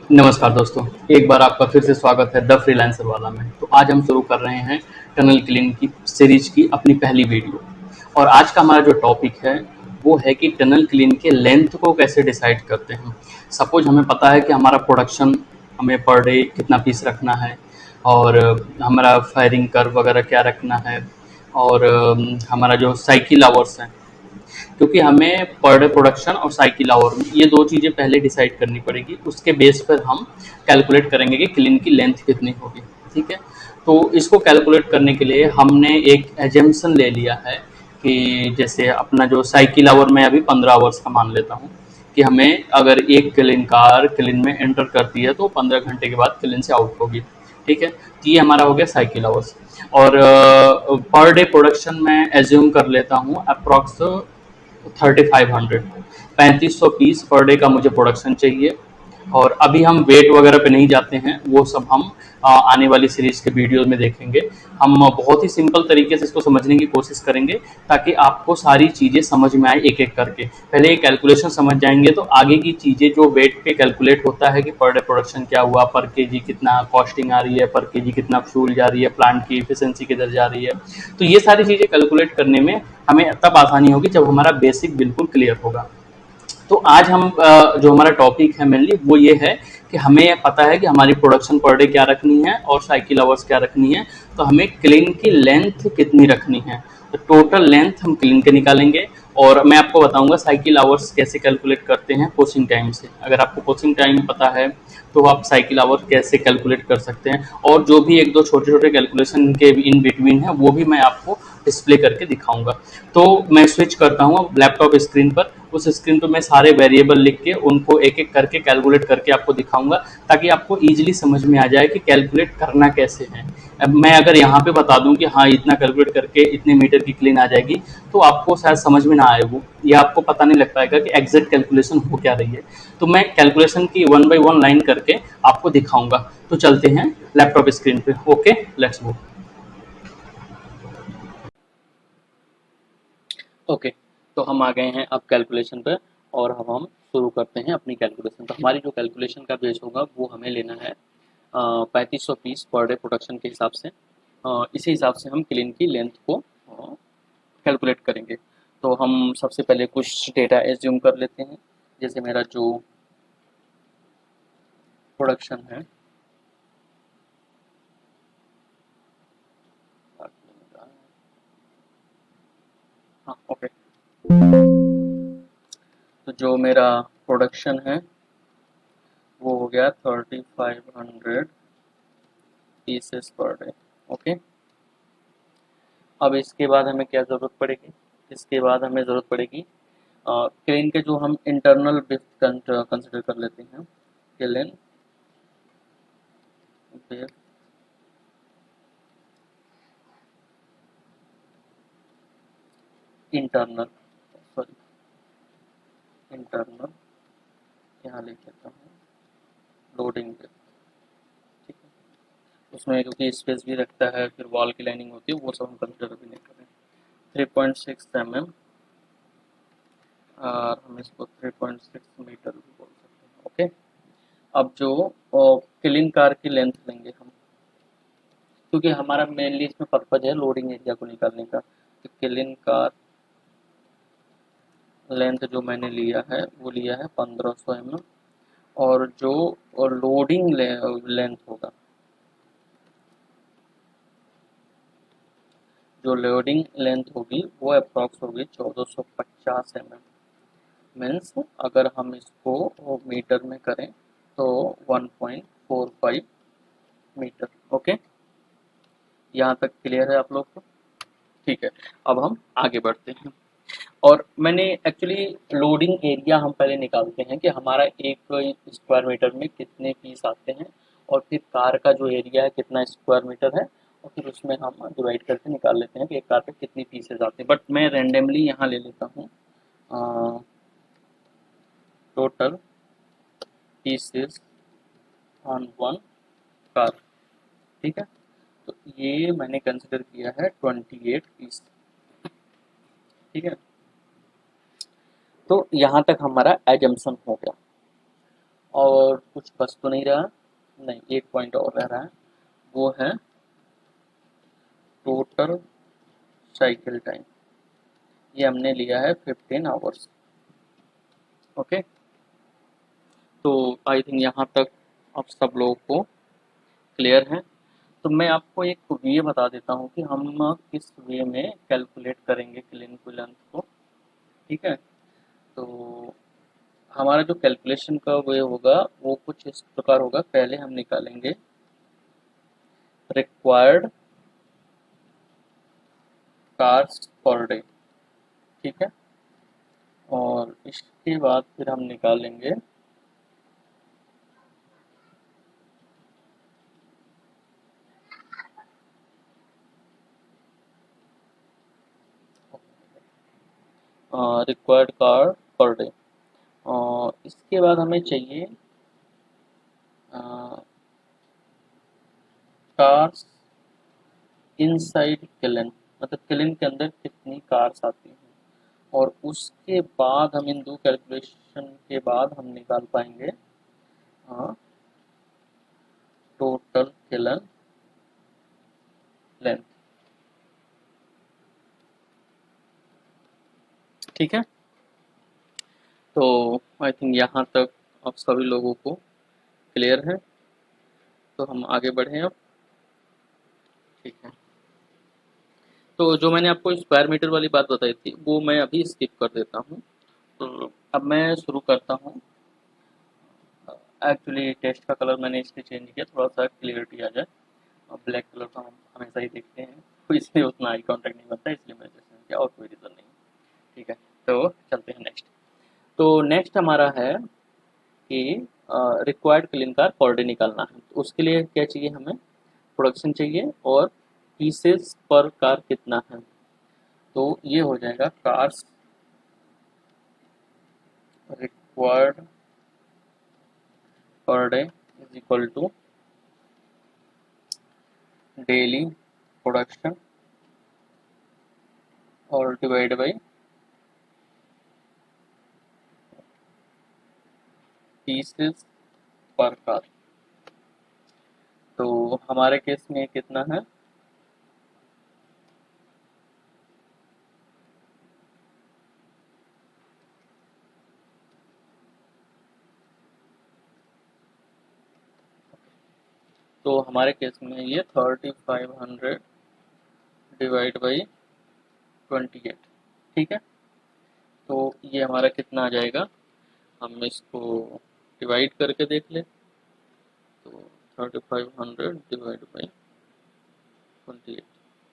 नमस्कार दोस्तों, एक बार आपका फिर से स्वागत है द फ्रीलांसर वाला में। तो आज हम शुरू कर रहे हैं टनल क्लीन की सीरीज की अपनी पहली वीडियो। और आज का हमारा जो टॉपिक है वो है कि टनल क्लीन के लेंथ को कैसे डिसाइड करते हैं। सपोज हमें पता है कि हमारा प्रोडक्शन हमें पर डे कितना पीस रखना है और हमारा फायरिंग कर्व वगैरह क्या रखना है और हमारा जो साइकिल आवर्स है, क्योंकि हमें पर डे प्रोडक्शन और साइकिल आवर ये दो चीज़ें पहले डिसाइड करनी पड़ेगी। उसके बेस पर हम कैलकुलेट करेंगे कि क्लीन की लेंथ कितनी होगी। ठीक है, तो इसको कैलकुलेट करने के लिए हमने एक एजम्पशन ले लिया है कि जैसे अपना जो साइकिल आवर मैं अभी 15 आवर्स का मान लेता हूँ कि हमें अगर एक क्लीन कार क्लीन में एंटर करती है तो 15 घंटे के बाद क्लीन से आउट होगी। ठीक है, तो ये हमारा हो गया साइकिल आवर्स। और पर डे प्रोडक्शन में एज्यूम कर लेता हूँ अप्रॉक्स 3500, 3500 पीस पर डे का मुझे प्रोडक्शन चाहिए। और अभी हम वेट वगैरह पे नहीं जाते हैं, वो सब हम आने वाली सीरीज के वीडियो में देखेंगे। हम बहुत ही सिंपल तरीके से इसको समझने की कोशिश करेंगे ताकि आपको सारी चीज़ें समझ में आए एक एक करके। पहले ये कैलकुलेशन समझ जाएंगे तो आगे की चीज़ें जो वेट पे कैलकुलेट होता है कि पर डे प्रोडक्शन क्या हुआ, पर केजी कितना कॉस्टिंग आ रही है, पर केजी कितना फ्यूल जा रही है, प्लांट की इफिशिएंसी किधर जा रही है, तो ये सारी चीज़ें कैलकुलेट करने में हमें तब आसानी होगी जब हमारा बेसिक बिल्कुल क्लियर होगा। तो आज हम जो हमारा टॉपिक है मेनली वो ये है कि हमें पता है कि हमारी प्रोडक्शन पर डे क्या रखनी है और साइकिल आवर्स क्या रखनी है, तो हमें क्लीन की लेंथ कितनी रखनी है। तो टोटल लेंथ हम क्लीन के निकालेंगे और मैं आपको बताऊंगा साइकिल आवर्स कैसे कैलकुलेट करते हैं कोचिंग टाइम से। अगर आपको कोचिंग टाइम पता है तो आप साइकिल आवर कैसे कैलकुलेट कर सकते हैं, और जो भी एक दो छोटे छोटे कैलकुलेशन के इन बिटवीन है वो भी मैं आपको डिस्प्ले करके दिखाऊंगा। तो मैं स्विच करता हूँ लैपटॉप स्क्रीन पर। उस स्क्रीन पर मैं सारे वेरिएबल लिख के उनको एक एक करके कैलकुलेट करके आपको दिखाऊंगा ताकि आपको ईजिली समझ में आ जाए कि कैलकुलेट करना कैसे है। अब मैं अगर यहाँ पे बता दूं कि हाँ इतना कैलकुलेट करके इतने मीटर की क्लीन आ जाएगी तो आपको शायद समझ में ना आए वो, या आपको पता नहीं लग पाएगा कि एग्जैक्ट कैलकुलेशन हो क्या रही है। तो मैं कैलकुलेशन की वन बाई वन लाइन करके आपको दिखाऊंगा। तो चलते हैं लैपटॉप स्क्रीन पे। Okay, let's go. ओके, तो हम आ गए हैं अब कैलकुलेशन पे और अब हम शुरू करते हैं अपनी कैलकुलेशन। तो हमारी जो कैलकुलेशन का बेस होगा वो हमें लेना है 3500 पीस पर डे प्रोडक्शन के हिसाब से। इसी हिसाब से हम क्लीन की लेंथ को कैलकुलेट करेंगे। तो हम सबसे पहले कुछ डेटा एज्यूम कर लेते हैं। जैसे मेरा जो प्रोडक्शन है, हाँ ओके, तो जो मेरा प्रोडक्शन है वो हो गया 3500 पीसेस पर डे। ओके, अब इसके बाद हमें क्या ज़रूरत पड़ेगी, इसके बाद हमें ज़रूरत पड़ेगी क्रेन के जो हम इंटरनल विड्थ कंसिडर कर लेते हैं। Crane width internal, sorry internal, यहाँ लिख लेता हूँ लोडिंग विड्थ। ठीक है, उसमें क्योंकि स्पेस भी रखता है, फिर वॉल की लाइनिंग होती है, वो सब हम कंसिडर भी नहीं करें। 3.6 mm, और हम इसको 3.6 मीटर भी बोल सकते हैं। ओके, अब जो क्लीन कार की लेंथ लेंगे हम, क्योंकि हमारा मेनली इसमें पर्पज है लोडिंग एरिया को निकालने का। तो क्लीन कार लेंथ जो मैंने लिया है वो लिया है 1500 mm, और जो लोडिंग लेंथ होगा, जो लोडिंग लेंथ होगी वो अप्रॉक्स होगी 1450 mm। मीन्स अगर हम इसको मीटर में करें तो 1.45 मीटर। ओके, यहाँ तक क्लियर है आप लोग को? ठीक है, अब हम आगे बढ़ते हैं। और मैंने एक्चुअली लोडिंग एरिया हम पहले निकालते हैं कि हमारा एक स्क्वायर मीटर में कितने पीस आते हैं, और फिर कार का जो एरिया है कितना स्क्वायर मीटर है, और फिर उसमें हम डिवाइड करके निकाल लेते हैं कि एक कार पे कितनी पीसेज आते हैं। बट मैं रेंडमली यहाँ ले लेता हूँ total pieces on one car. ठीक है, तो ये मैंने कंसिडर किया है 28 पीस। ठीक है, तो यहाँ तक हमारा एजम्पशन हो गया। और कुछ बस तो नहीं रहा, नहीं एक पॉइंट और रह रहा है, वो है टोटल साइकिल टाइम। ये हमने लिया है 15 आवर्स। ओके, तो आई थिंक यहाँ तक अब सब लोगों को क्लियर है। तो मैं आपको एक वे बता देता हूँ कि हम किस वे में कैलकुलेट करेंगे क्लिनिकल लेंथ को। ठीक है, तो हमारा जो कैलकुलेशन का वे होगा वो कुछ इस प्रकार होगा। पहले हम निकालेंगे रिक्वायर्ड कार्स पर डे। ठीक है, और इसके बाद फिर हम निकालेंगे रिक्वायर्ड कार पर डे। इसके बाद हमें चाहिए कार्स इनसाइड किलन, मतलब किलन के अंदर कितनी कार्स आती हैं। और उसके बाद हम इन दो कैलकुलेशन के बाद हम निकाल पाएंगे टोटल किलन लेंथ। ठीक है, तो आई थिंक यहाँ तक आप सभी लोगों को क्लियर है। तो हम आगे बढ़ें अब। ठीक है, तो जो मैंने आपको स्क्वायर मीटर वाली बात बताई थी वो मैं अभी स्किप कर देता हूँ। तो अब मैं शुरू करता हूँ। एक्चुअली टेस्ट का कलर मैंने इसलिए चेंज किया, थोड़ा सा क्लियरिटी आ जाए। और ब्लैक कलर तो हम हमेशा ही देखते हैं, तो इसलिए उतना आई कॉन्टैक्ट नहीं बनता, इसलिए मैंने चेंज किया, और कोई रीज़न नहीं। ठीक है, तो चलते हैं नेक्स्ट। तो नेक्स्ट हमारा है कि required clean car per day निकालना है। तो उसके लिए क्या चाहिए, हमें प्रोडक्शन चाहिए और पीसेस पर कार कितना है। तो ये हो जाएगा cars required per day is equal to daily production और divide by pieces per car. तो हमारे केस में कितना है, तो हमारे केस में ये 3500 डिवाइड बाई 28। ठीक है, तो ये हमारा कितना आ जाएगा, हम इसको डिवाइड करके देख ले। तो 3500 डिवाइड बाई 28।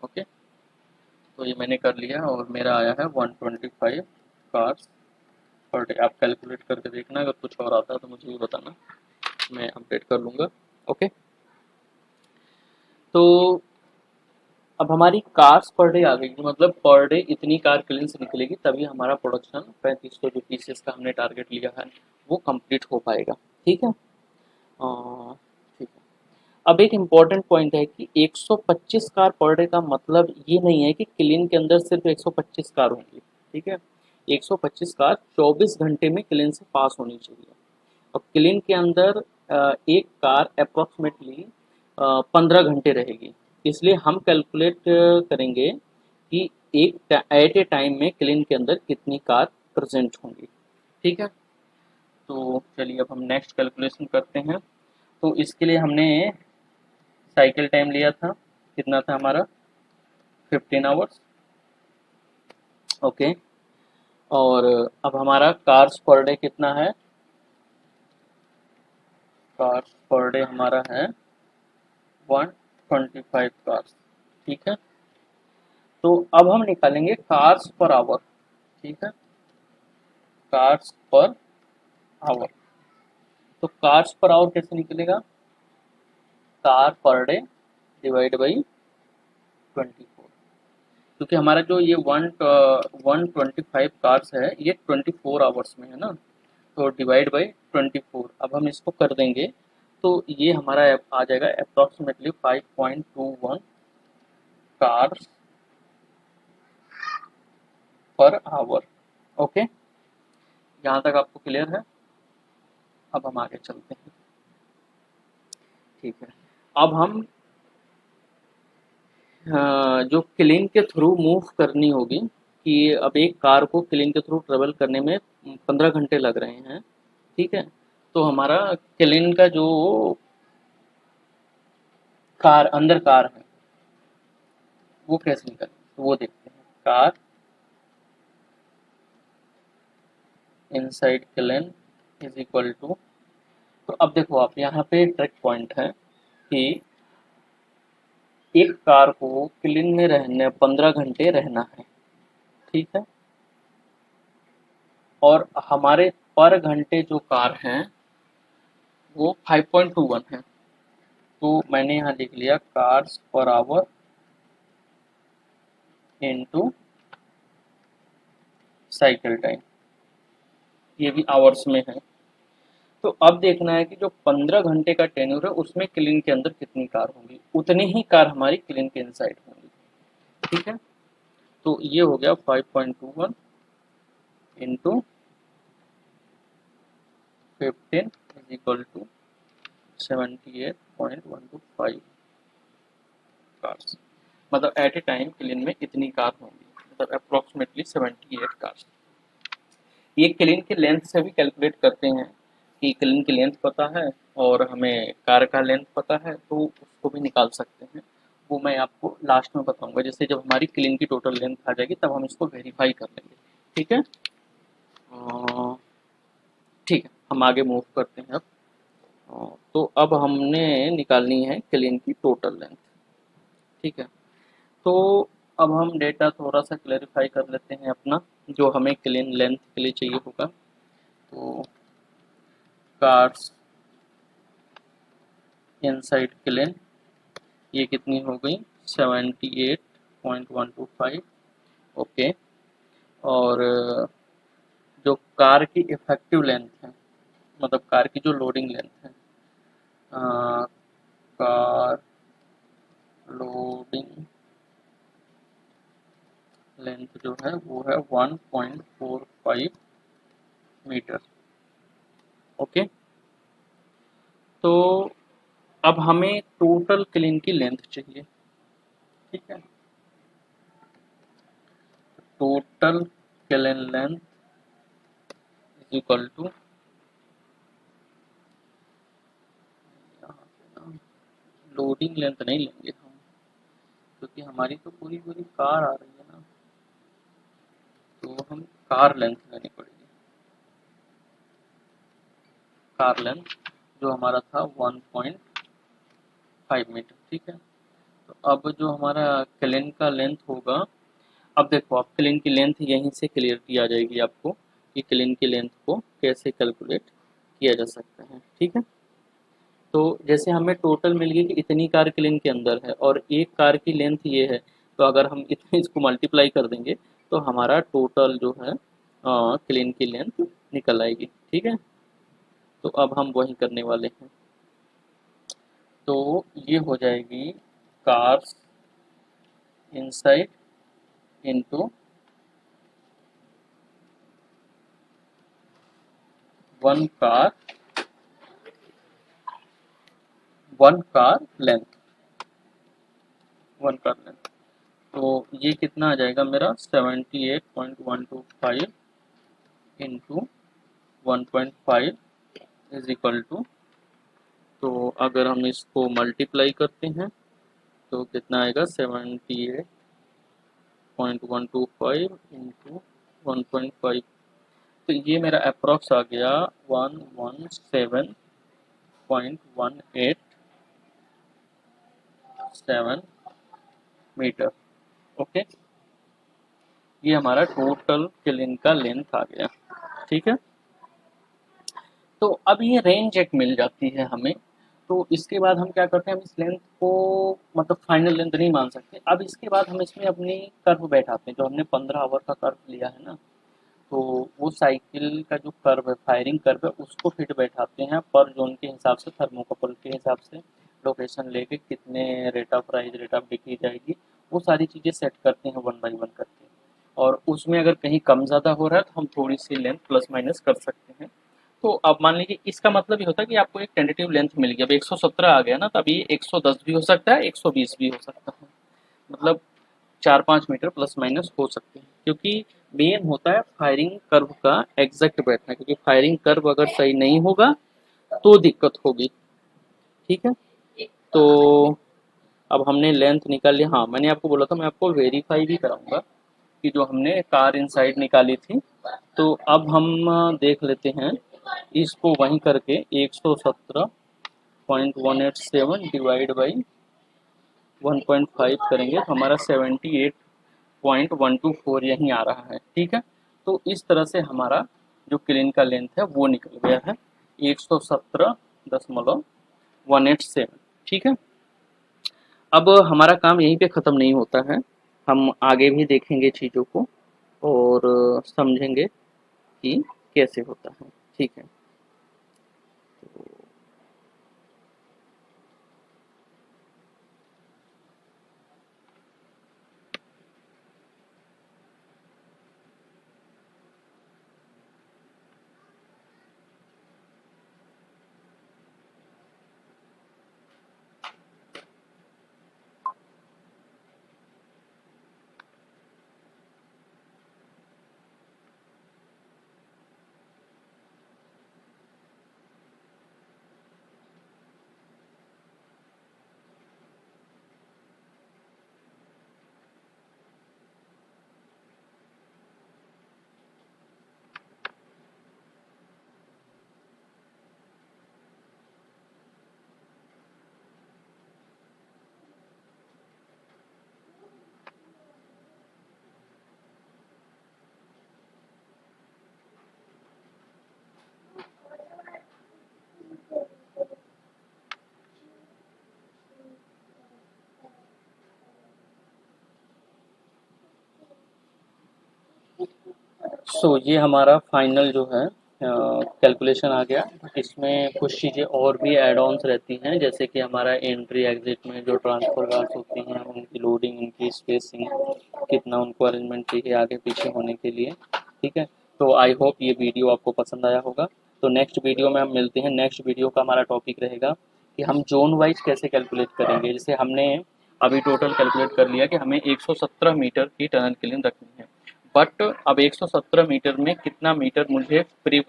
ओके, तो ये मैंने कर लिया और मेरा आया है 125 कार्स पर डे। आप कैलकुलेट करके देखना, अगर कुछ और आता है तो मुझे भी बताना, मैं अपडेट कर लूँगा। ओके, तो अब हमारी कार्स पर डे आ गई, मतलब पर डे इतनी कार क्लीन से निकलेगी तभी हमारा प्रोडक्शन 3500 जो पीसेस का हमने टारगेट लिया है वो कंप्लीट हो पाएगा। ठीक है, ठीक है। अब एक इम्पॉर्टेंट पॉइंट है कि 125 कार पर डे का मतलब ये नहीं है कि क्लीन के अंदर सिर्फ 125 कार होंगी। ठीक है, 125 कार 24 घंटे में क्लीन से पास होनी चाहिए। और क्लीन के अंदर एक कार अप्रॉक्सीमेटली 15 घंटे रहेगी। इसलिए हम कैलकुलेट करेंगे कि एक एट ए टाइम में क्लीन के अंदर कितनी कार प्रेजेंट होंगी। ठीक है, तो चलिए अब हम नेक्स्ट कैलकुलेशन करते हैं। तो इसके लिए हमने साइकिल टाइम लिया था, कितना था हमारा, 15 आवर्स। ओके, और अब हमारा कार्स पर डे कितना है, कार्स पर डे हमारा है 125 कार्स। ठीक है, तो अब हम निकालेंगे कार्स पर आवर। ठीक है, कार्स पर आवर। तो कार्स पर आवर कैसे निकलेगा, car per day divide by 24। क्योंकि हमारा जो ये 125 कार्स है ये 24 आवर्स में है ना, तो डिवाइड बाई 24। अब हम इसको कर देंगे तो ये हमारा आ जाएगा approximately 5.21 cars per hour. Okay, यहाँ तक आपको क्लियर है। अब हम आगे चलते हैं। ठीक है, अब हम जो क्लिन के थ्रू मूव करनी होगी, कि अब एक कार को क्लिन के थ्रू ट्रेवल करने में 15 घंटे लग रहे हैं। ठीक है, तो हमारा क्लिन का जो कार अंदर कार है वो कैसे निकले, तो वो देखते हैं। Car inside kiln is equal to, तो अब देखो आप यहाँ पे ट्रिक पॉइंट है कि एक कार को क्लिन में रहने 15 घंटे रहना है। ठीक है, और हमारे पर घंटे जो कार हैं वो 5.21 है। तो मैंने यहाँ लिख लिया cars per hour into cycle time, ये भी आवर्स में है। तो अब देखना है कि जो 15 घंटे का टेन्यूर है उसमें क्लिन के अंदर कितनी कार होंगी, उतनी ही कार हमारी क्लिन के इनसाइड होंगी। ठीक है, तो ये हो गया 5.21 into 15 is equal to 78.125 cars. मतलब एट ए टाइम क्लिन में इतनी कार होंगी, मतलब अप्रोक्सीमेटली 78 कार्स। ये क्लिन की लेंथ से भी कैलकुलेट करते हैं कि क्लिन की लेंथ पता है और हमें कार का लेंथ पता है, तो उसको भी निकाल सकते हैं। वो मैं आपको लास्ट में बताऊंगा, जैसे जब हमारी क्लिन की टोटल लेंथ आ जाएगी तब हम इसको वेरीफाई कर लेंगे। ठीक है, ठीक है, हम आगे मूव करते हैं अब। तो अब हमने निकालनी है क्लिन की टोटल लेंथ। ठीक है, तो अब हम डेटा थोड़ा सा क्लेरिफाई कर लेते हैं अपना, जो हमें क्लिन लेंथ के लिए चाहिए होगा। तो कार्स इनसाइड क्लिन ये कितनी हो गई, 78.125। ओके, और जो कार की इफेक्टिव लेंथ है, मतलब कार की जो लोडिंग लेंथ है, कार लोडिंग लेंथ जो है वो है 1.45 मीटर। ओके, तो अब हमें टोटल क्लिन की लेंथ चाहिए। ठीक है, total kiln length is equal to, loading length नहीं लेंगे हम, क्योंकि हमारी तो पूरी पूरी कार आ रही है ना, तो हम कार लेंथ लेनी पड़ेगी। कार लेंथ जो हमारा था 1.5 मीटर। ठीक है, तो अब जो हमारा क्लिन का लेंथ होगा, अब देखो आप क्लिन की लेंथ यहीं से क्लियरिटी आ जाएगी आपको कि क्लिन की लेंथ को कैसे कैलकुलेट किया जा सकता है। ठीक है, तो जैसे हमें टोटल मिल गई कि इतनी कार क्लिन के अंदर है और एक कार की लेंथ ये है, तो अगर हम इतने इसको मल्टीप्लाई कर देंगे तो हमारा टोटल जो है क्लिन की लेंथ निकल आएगी। ठीक है, तो अब हम वही करने वाले हैं। तो ये हो जाएगी cars inside into one car length, one car length. तो ये कितना आ जाएगा मेरा 78.125 इंटू 1.5 इज इक्वल टू, तो अगर हम इसको मल्टीप्लाई करते हैं तो कितना आएगा 78.125 इंटू 1.5, तो ये मेरा अप्रॉक्स आ गया 117.187 मीटर। ओके, ये हमारा टोटल क्लिन का लेंथ आ गया। ठीक है, तो अब ये रेंज एक मिल जाती है हमें। तो इसके बाद हम क्या करते हैं, हम इस लेंथ को मतलब फाइनल लेंथ नहीं मान सकते। अब इसके बाद हम इसमें अपनी कर्व बैठाते हैं, जो हमने 15 आवर का कर्व लिया है ना, तो वो साइकिल का जो कर्व है, फायरिंग कर्व है, उसको फिट बैठाते हैं पर जोन के हिसाब से, थर्मोकपल के हिसाब से, लोकेशन लेके कितने rate of rise, rate of decrease जाएगी, वो सारी चीज़ें सेट करते हैं वन बाई वन करके। और उसमें अगर कहीं कम ज़्यादा हो रहा है तो हम थोड़ी सी लेंथ प्लस माइनस कर सकते हैं। तो अब मान लीजिए इसका मतलब ये होता है कि आपको एक टेंटेटिव लेंथ मिल गया। अब 117 आ गया ना, तब ये 110 भी हो सकता है, 120 भी हो सकता है, मतलब 4-5 मीटर प्लस माइनस हो सकते हैं, क्योंकि मेन होता है फायरिंग कर्व का एग्जैक्ट बैठना, क्योंकि फायरिंग कर्व अगर सही नहीं होगा तो दिक्कत होगी। ठीक है, तो अब हमने लेंथ निकाल ली। हाँ, मैंने आपको बोला था मैं आपको वेरीफाई भी कराऊंगा कि जो हमने कार इनसाइड निकाली थी। तो अब हम देख लेते हैं इसको, वहीं करके 117.187 डिवाइड बाई 1.5 करेंगे तो हमारा 78.124 यहीं आ रहा है। ठीक है, तो इस तरह से हमारा जो क्लीन का लेंथ है वो निकल गया है 117.187। ठीक है, अब हमारा काम यहीं पे ख़त्म नहीं होता है, हम आगे भी देखेंगे चीज़ों को और समझेंगे कि कैसे होता है। ठीक है, सो ये हमारा फाइनल जो है कैलकुलेशन आ गया। इसमें कुछ चीज़ें और भी एड ऑन्स रहती हैं, जैसे कि हमारा एंट्री एग्जिट में जो ट्रांसफर गार्ड्स होती हैं उनकी लोडिंग, उनकी स्पेसिंग, कितना उनको अरेंजमेंट चाहिए आगे पीछे होने के लिए। ठीक है, तो आई होप ये वीडियो आपको पसंद आया होगा। तो नेक्स्ट वीडियो में हम मिलते हैं। नेक्स्ट वीडियो का हमारा टॉपिक रहेगा कि हम जोन वाइज कैसे कैलकुलेट करेंगे। जैसे हमने अभी टोटल कैलकुलेट कर लिया कि हमें 117 मीटर की टनल क्लीन रखनी है, बट अब 117 मीटर में कितना मीटर मुझे प्री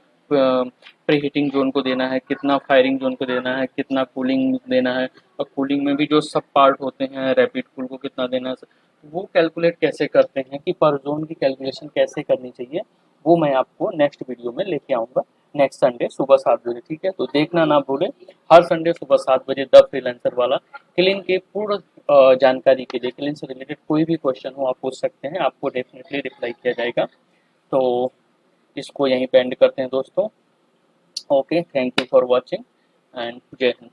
हीटिंग जोन को देना है, कितना फायरिंग जोन को देना है, कितना कूलिंग देना है, और कूलिंग में भी जो सब पार्ट होते हैं रैपिड कूल को कितना देना है, वो कैलकुलेट कैसे करते हैं कि पर जोन की कैलकुलेशन कैसे करनी चाहिए, वो मैं आपको नेक्स्ट वीडियो में लेके आऊँगा नेक्स्ट संडे सुबह 7 बजे। ठीक है, तो देखना ना भूलें, हर संडे सुबह 7 बजे द फ्रीलांसर वाला क्लीन के पूर्ण जानकारी के लिए, क्लीन से रिलेटेड कोई भी क्वेश्चन हो आप पूछ सकते हैं, आपको डेफिनेटली रिप्लाई किया जाएगा। तो इसको यहीं पे एंड करते हैं दोस्तों। Okay, thank you for watching and जय हिंद।